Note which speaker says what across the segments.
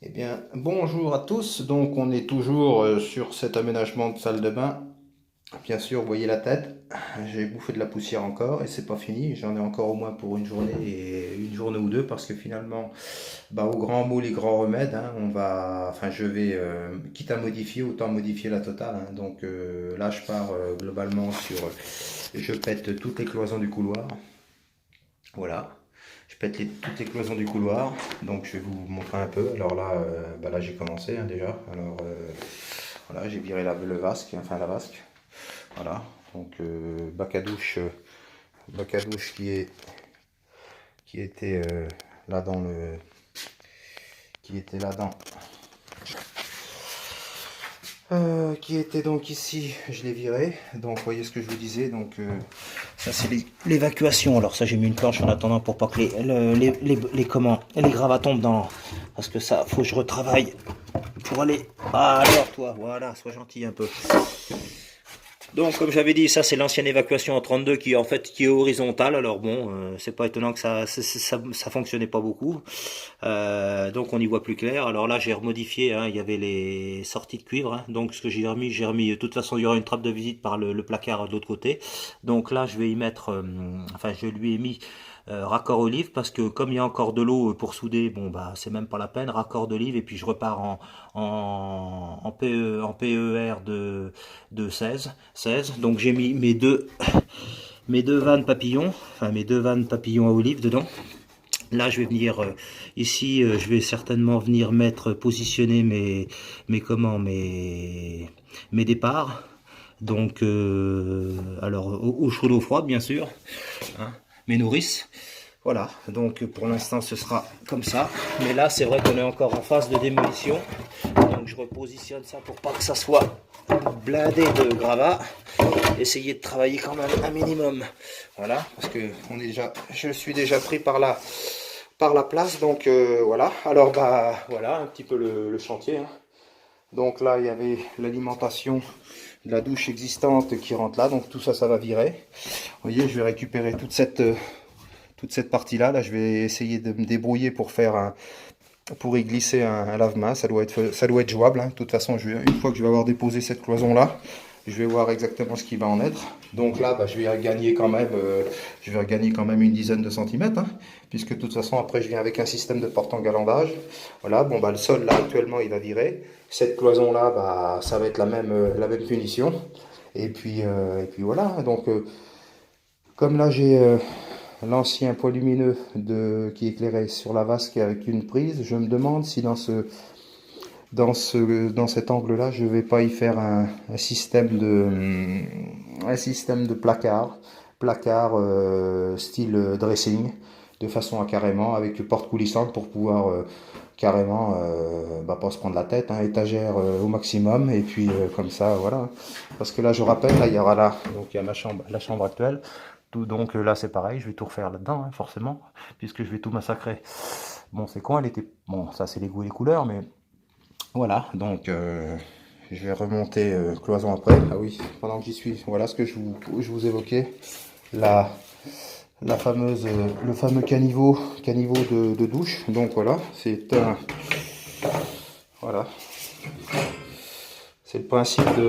Speaker 1: Eh bien, bonjour à tous. Donc, on est toujours sur cet aménagement de salle de bain. Bien sûr, vous voyez la tête. J'ai bouffé de la poussière encore et c'est pas fini. J'en ai encore au moins pour une journée et une journée ou deux parce que finalement, au grand mot, les grands remèdes, hein, je vais, quitte à modifier, autant modifier la totale, hein. Donc là, je pars globalement sur, je pète toutes les cloisons du couloir. Voilà. Je pète toutes les cloisons du couloir. Donc je vais vous montrer un peu. Alors là, là j'ai commencé, hein, déjà. Alors voilà, j'ai viré le vasque, enfin la vasque. Voilà. Donc bac à douche qui était là dans le, qui était là dans, qui était donc ici. Je l'ai viré. Donc vous voyez ce que je vous disais. Donc ça c'est l'évacuation. Alors ça j'ai mis une planche en attendant pour pas que les gravats tombent dans, parce que ça faut que je retravaille pour aller. Ah, alors toi, voilà, sois gentil un peu. Donc comme j'avais dit, ça c'est l'ancienne évacuation en 32 qui est horizontale. Alors bon, c'est pas étonnant que ça fonctionnait pas beaucoup. Donc on y voit plus clair. Alors là j'ai remodifié, hein, il y avait les sorties de cuivre, hein. Donc ce que j'ai remis. De toute façon il y aura une trappe de visite par le placard de l'autre côté. Donc là je vais y mettre, je lui ai mis raccord olive parce que comme il y a encore de l'eau pour souder, bon bah c'est même pas la peine, raccord d'olive et puis je repars en PER de 16. Donc j'ai mis mes deux vannes papillons, enfin mes deux vannes papillons à olive dedans. Là, je vais venir ici, je vais certainement venir positionner mes départs. Donc, alors au chaud d'eau froide, bien sûr, hein, mes nourrices. Voilà, donc pour l'instant ce sera comme ça. Mais là, c'est vrai qu'on est encore en phase de démolition. Donc je repositionne ça pour pas que ça soit blindé de gravats. Essayer de travailler quand même un minimum. Voilà, parce que je suis déjà pris par la place. Donc voilà. Alors voilà un petit peu le chantier, hein. Donc là, il y avait l'alimentation de la douche existante qui rentre là. Donc tout ça, ça va virer. Vous voyez, je vais récupérer toute cette partie-là. Là, je vais essayer de me débrouiller pour y glisser un lave-main. Ça doit être jouable, hein. De toute façon, une fois que je vais avoir déposé cette cloison-là, je vais voir exactement ce qui va en être. Donc là, je vais regagner quand même une dizaine de centimètres, hein, puisque de toute façon, après, je viens avec un système de porte-engalandage. Voilà, bon, le sol, là, actuellement, il va virer. Cette cloison-là, ça va être la même punition. Et puis voilà. Donc, comme là, j'ai l'ancien poids lumineux qui éclairait sur la vasque avec une prise, je me demande si dans cet angle-là, je vais pas y faire un système de placard style dressing, de façon à carrément, avec porte coulissante pour pouvoir carrément pas se prendre la tête, hein, étagère au maximum, et puis comme ça, voilà. Parce que là, je rappelle, là, il y aura donc il y a la chambre actuelle. Donc là, c'est pareil, je vais tout refaire là-dedans, hein, forcément, puisque je vais tout massacrer. Bon, c'est con, elle était. Bon, ça, c'est les goûts et les couleurs, mais voilà, donc je vais remonter cloison après. Ah oui, pendant que j'y suis, voilà ce que je vous évoquais. La, le fameux caniveau de douche. Donc voilà, voilà, c'est le principe de.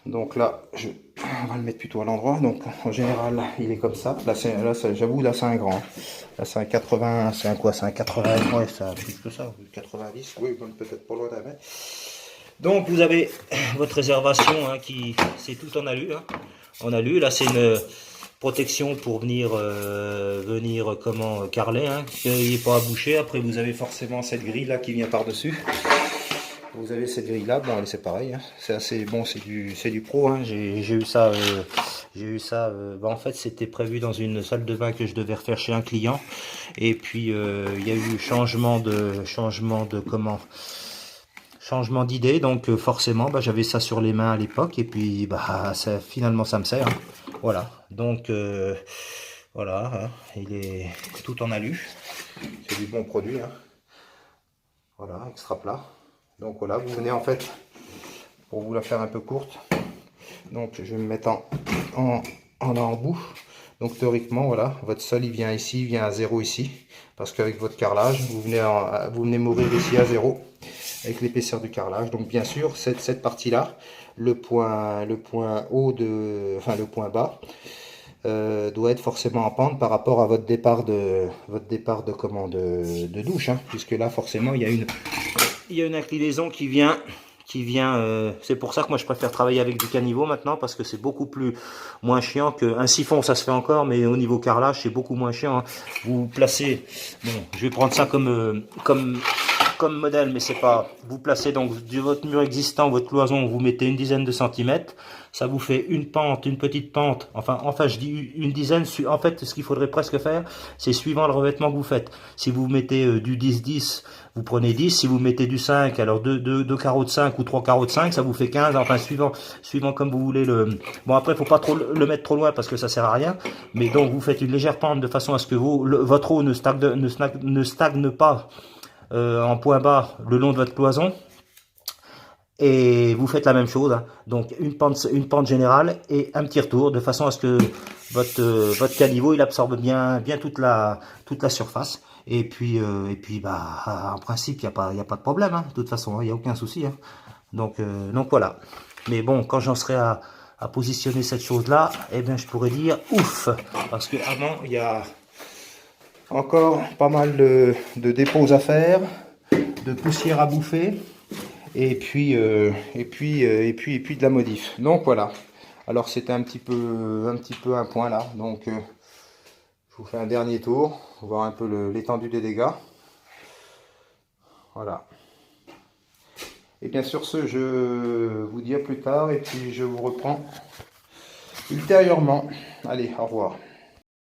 Speaker 1: Donc là, on va le mettre plutôt à l'endroit. Donc en général, il est comme ça. J'avoue, là c'est un grand. Là c'est un 80, c'est un quoi? C'est un 80, ouais, ça plus que ça, 90, oui, peut-être pas loin d'un mètre. Donc vous avez votre réservation, hein, c'est tout en alu, hein. En alu, là c'est une protection pour venir carreler, hein, qu'il n'y ait pas à boucher. Après vous avez forcément cette grille là qui vient par-dessus. Vous avez cette grille là, bon c'est pareil, hein. C'est assez bon, c'est du pro, hein. J'ai eu ça, en fait c'était prévu dans une salle de bain que je devais refaire chez un client, et puis il y a eu changement d'idée, donc forcément j'avais ça sur les mains à l'époque, et puis finalement ça me sert, hein. Voilà, donc voilà, hein. Il est tout en alu, c'est du bon produit, hein. Voilà, extra plat. Donc voilà, vous venez en fait, pour vous la faire un peu courte, donc je vais me mettre en bout. Donc théoriquement, voilà, votre sol il vient ici, il vient à 0 ici, parce qu'avec votre carrelage, vous venez mourir ici à 0 avec l'épaisseur du carrelage. Donc bien sûr, cette partie-là, le point haut enfin le point bas, doit être forcément en pente par rapport à votre départ de douche, hein, puisque là forcément il y a une inclinaison qui vient. C'est pour ça que moi je préfère travailler avec du caniveau maintenant, parce que c'est beaucoup moins chiant qu'un siphon. Ça se fait encore, mais au niveau carrelage c'est beaucoup moins chiant, hein. Vous placez, bon, je vais prendre ça comme modèle, mais c'est pas, vous placez donc de votre mur existant, votre cloison, vous mettez une dizaine de centimètres, ça vous fait une pente, une petite pente, enfin je dis une dizaine. En fait, ce qu'il faudrait presque faire, c'est suivant le revêtement que vous faites. Si vous mettez du 10-10, vous prenez 10. Si vous mettez du 5, alors deux carreaux de 5 ou 3 carreaux de 5, ça vous fait 15. Enfin, suivant comme vous voulez le... Bon, après, faut pas trop le mettre trop loin parce que ça sert à rien. Mais donc, vous faites une légère pente de façon à ce que votre eau ne stagne pas en point bas le long de votre cloison. Et vous faites la même chose, hein. Donc une pente générale et un petit retour, de façon à ce que votre caniveau il absorbe bien toute la surface. Et puis bah en principe il y a pas de problème, hein. De toute façon il y a aucun souci, hein. Donc voilà. Mais bon, quand j'en serai à positionner cette chose là, eh bien je pourrais dire ouf, parce que avant il y a encore pas mal de dépôts à faire, de poussière à bouffer. Et puis de la modif. Donc voilà. Alors c'était un petit peu un point là. Donc je vous fais un dernier tour, voir un peu l'étendue des dégâts. Voilà. Et bien sur ce, je vous dis à plus tard et puis je vous reprends ultérieurement. Allez, au revoir.